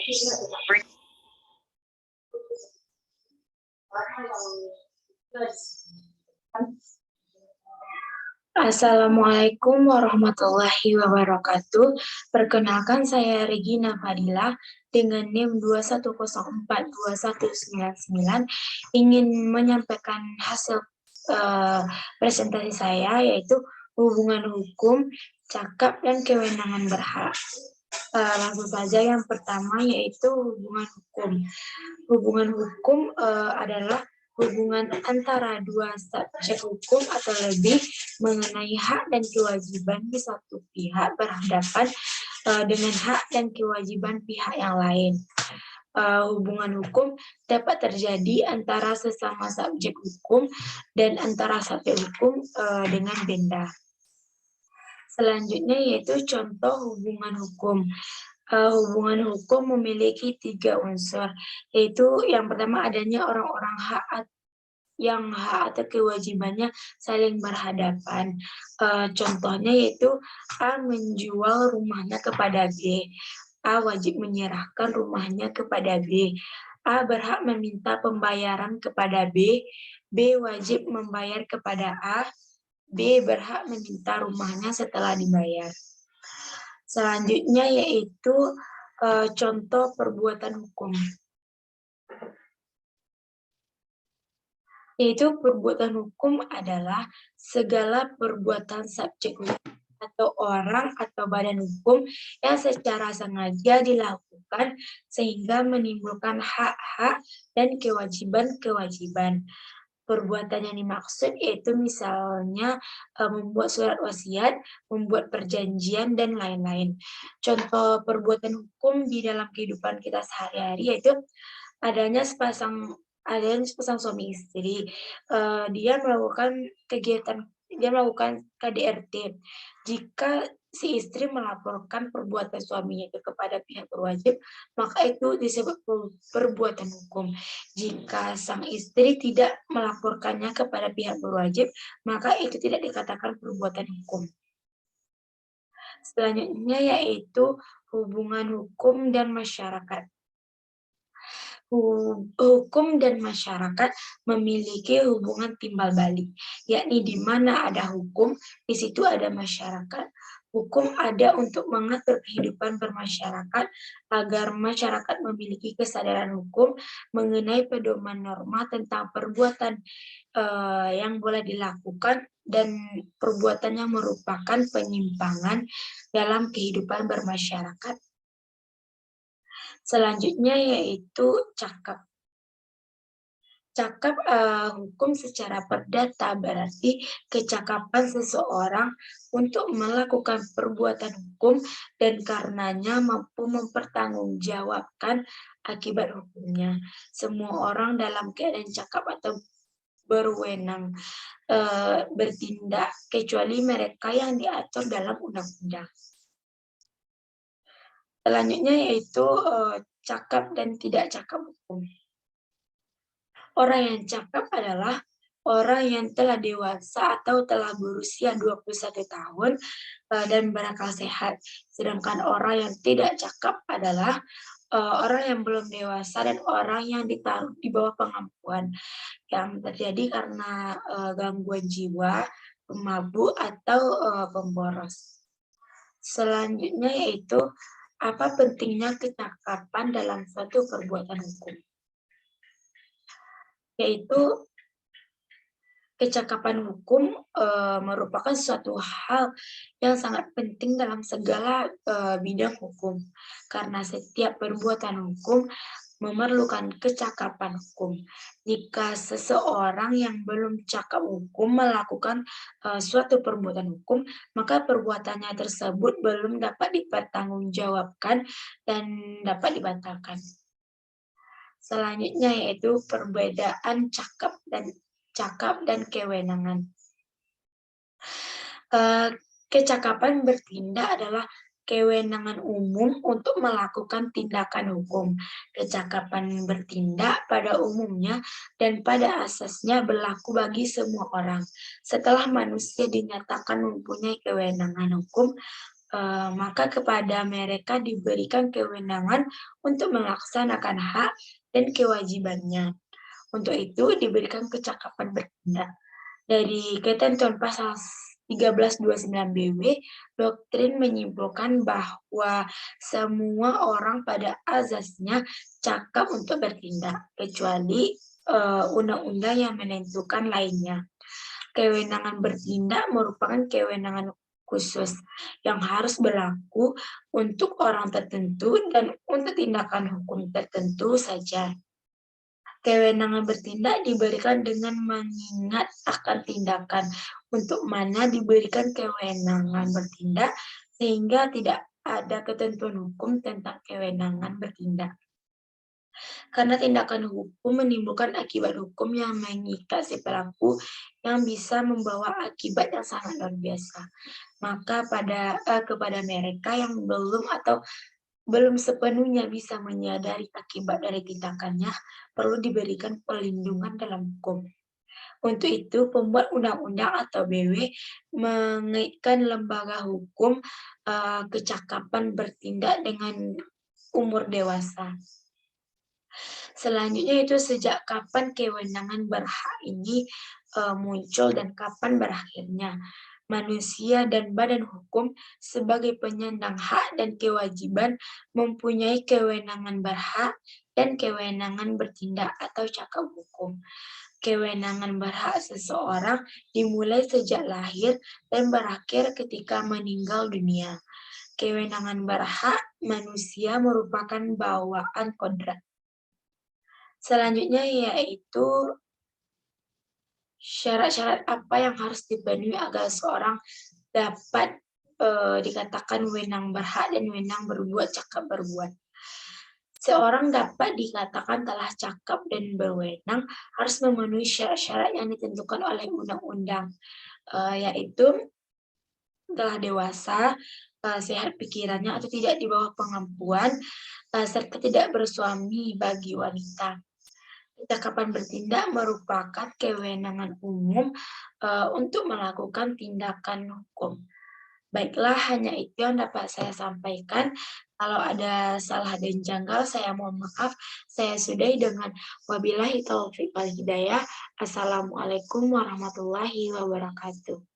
Assalamualaikum warahmatullahi wabarakatuh. Perkenalkan, saya Regina Fadila dengan NIM 2104219 ingin menyampaikan hasil presentasi saya, yaitu hubungan hukum, cakap, dan kewenangan berhak. Langsung saja, yang pertama yaitu hubungan hukum. Hubungan hukum adalah hubungan antara dua subjek hukum atau lebih mengenai hak dan kewajiban di satu pihak berhadapan dengan hak dan kewajiban pihak yang lain. Hubungan hukum dapat terjadi antara sesama subjek hukum dan antara subjek hukum dengan benda. Selanjutnya yaitu contoh hubungan hukum. Hubungan hukum memiliki 3 unsur, yaitu yang pertama adanya orang-orang yang hak atau kewajibannya saling berhadapan. Contohnya yaitu A menjual rumahnya kepada B. A wajib menyerahkan rumahnya kepada B. A berhak meminta pembayaran kepada B. B wajib membayar kepada A. B berhak meminta rumahnya setelah dibayar. Selanjutnya yaitu contoh perbuatan hukum. Yaitu perbuatan hukum adalah segala perbuatan subjek hukum atau orang atau badan hukum yang secara sengaja dilakukan sehingga menimbulkan hak-hak dan kewajiban-kewajiban. Perbuatan yang dimaksud yaitu misalnya membuat surat wasiat, membuat perjanjian, dan lain-lain. Contoh perbuatan hukum di dalam kehidupan kita sehari-hari yaitu adanya sepasang suami istri. Dia melakukan KDRT. Jika si istri melaporkan perbuatan suaminya itu kepada pihak berwajib, maka itu disebut perbuatan hukum. Jika sang istri tidak melaporkannya kepada pihak berwajib, maka itu tidak dikatakan perbuatan hukum. Selanjutnya yaitu hubungan hukum dan masyarakat. Hukum dan masyarakat memiliki hubungan timbal balik, yakni di mana ada hukum, di situ ada masyarakat. Hukum ada untuk mengatur kehidupan bermasyarakat agar masyarakat memiliki kesadaran hukum mengenai pedoman norma tentang perbuatan yang boleh dilakukan dan perbuatan yang merupakan penyimpangan dalam kehidupan bermasyarakat. Selanjutnya yaitu cakap. Cakap hukum secara perdata berarti kecakapan seseorang untuk melakukan perbuatan hukum dan karenanya mampu mempertanggungjawabkan akibat hukumnya. Semua orang dalam keadaan cakap atau berwenang bertindak kecuali mereka yang diatur dalam undang-undang. Selanjutnya yaitu cakap dan tidak cakap hukum. Orang yang cakap adalah orang yang telah dewasa atau telah berusia 21 tahun dan berakal sehat. Sedangkan orang yang tidak cakap adalah orang yang belum dewasa dan orang yang ditaruh di bawah pengampuan yang terjadi karena gangguan jiwa, pemabuk, atau pemboros. Selanjutnya yaitu apa pentingnya kecakapan dalam suatu perbuatan hukum. Yaitu kecakapan hukum merupakan suatu hal yang sangat penting dalam segala bidang hukum. Karena setiap perbuatan hukum memerlukan kecakapan hukum. Jika seseorang yang belum cakap hukum melakukan suatu perbuatan hukum, maka perbuatannya tersebut belum dapat dipertanggungjawabkan dan dapat dibatalkan. Selanjutnya yaitu perbedaan cakap dan kewenangan. Kecakapan bertindak adalah kewenangan umum untuk melakukan tindakan hukum. Kecakapan bertindak pada umumnya dan pada asasnya berlaku bagi semua orang. Setelah manusia dinyatakan mempunyai kewenangan hukum, maka kepada mereka diberikan kewenangan untuk melaksanakan hak dan kewajibannya. Untuk itu diberikan kecakapan bertindak. Dari ketentuan pasal 1329 BW, doktrin menyimpulkan bahwa semua orang pada azasnya cakap untuk bertindak, kecuali undang-undang yang menentukan lainnya. Kewenangan bertindak merupakan kewenangan khusus yang harus berlaku untuk orang tertentu dan untuk tindakan hukum tertentu saja. Kewenangan bertindak diberikan dengan mengingat akan tindakan untuk mana diberikan kewenangan bertindak sehingga tidak ada ketentuan hukum tentang kewenangan bertindak. Karena tindakan hukum menimbulkan akibat hukum yang mengikat si pelaku yang bisa membawa akibat yang sangat luar biasa. Maka kepada mereka yang belum sepenuhnya bisa menyadari akibat dari tindakannya, perlu diberikan perlindungan dalam hukum. Untuk itu, pembuat undang-undang atau BW mengaitkan lembaga hukum kecakapan bertindak dengan umur dewasa. Selanjutnya itu sejak kapan kewenangan berhak ini muncul dan kapan berakhirnya. Manusia dan badan hukum sebagai penyandang hak dan kewajiban mempunyai kewenangan berhak dan kewenangan bertindak atau cakap hukum. Kewenangan berhak seseorang dimulai sejak lahir dan berakhir ketika meninggal dunia. Kewenangan berhak manusia merupakan bawaan kodrat. Selanjutnya yaitu syarat-syarat apa yang harus dipenuhi agar seorang dapat dikatakan wenang berhak dan wenang berbuat, cakap berbuat. Seorang dapat dikatakan telah cakap dan berwenang harus memenuhi syarat-syarat yang ditentukan oleh undang-undang, yaitu telah dewasa, sehat pikirannya atau tidak di bawah pengampuan, serta tidak bersuami bagi wanita. Cakapan bertindak merupakan kewenangan umum untuk melakukan tindakan hukum. Baiklah, hanya itu yang dapat saya sampaikan. Kalau ada salah dan janggal, saya mohon maaf. Saya sudahi dengan wabillahi taufiq wal hidayah. Assalamualaikum warahmatullahi wabarakatuh.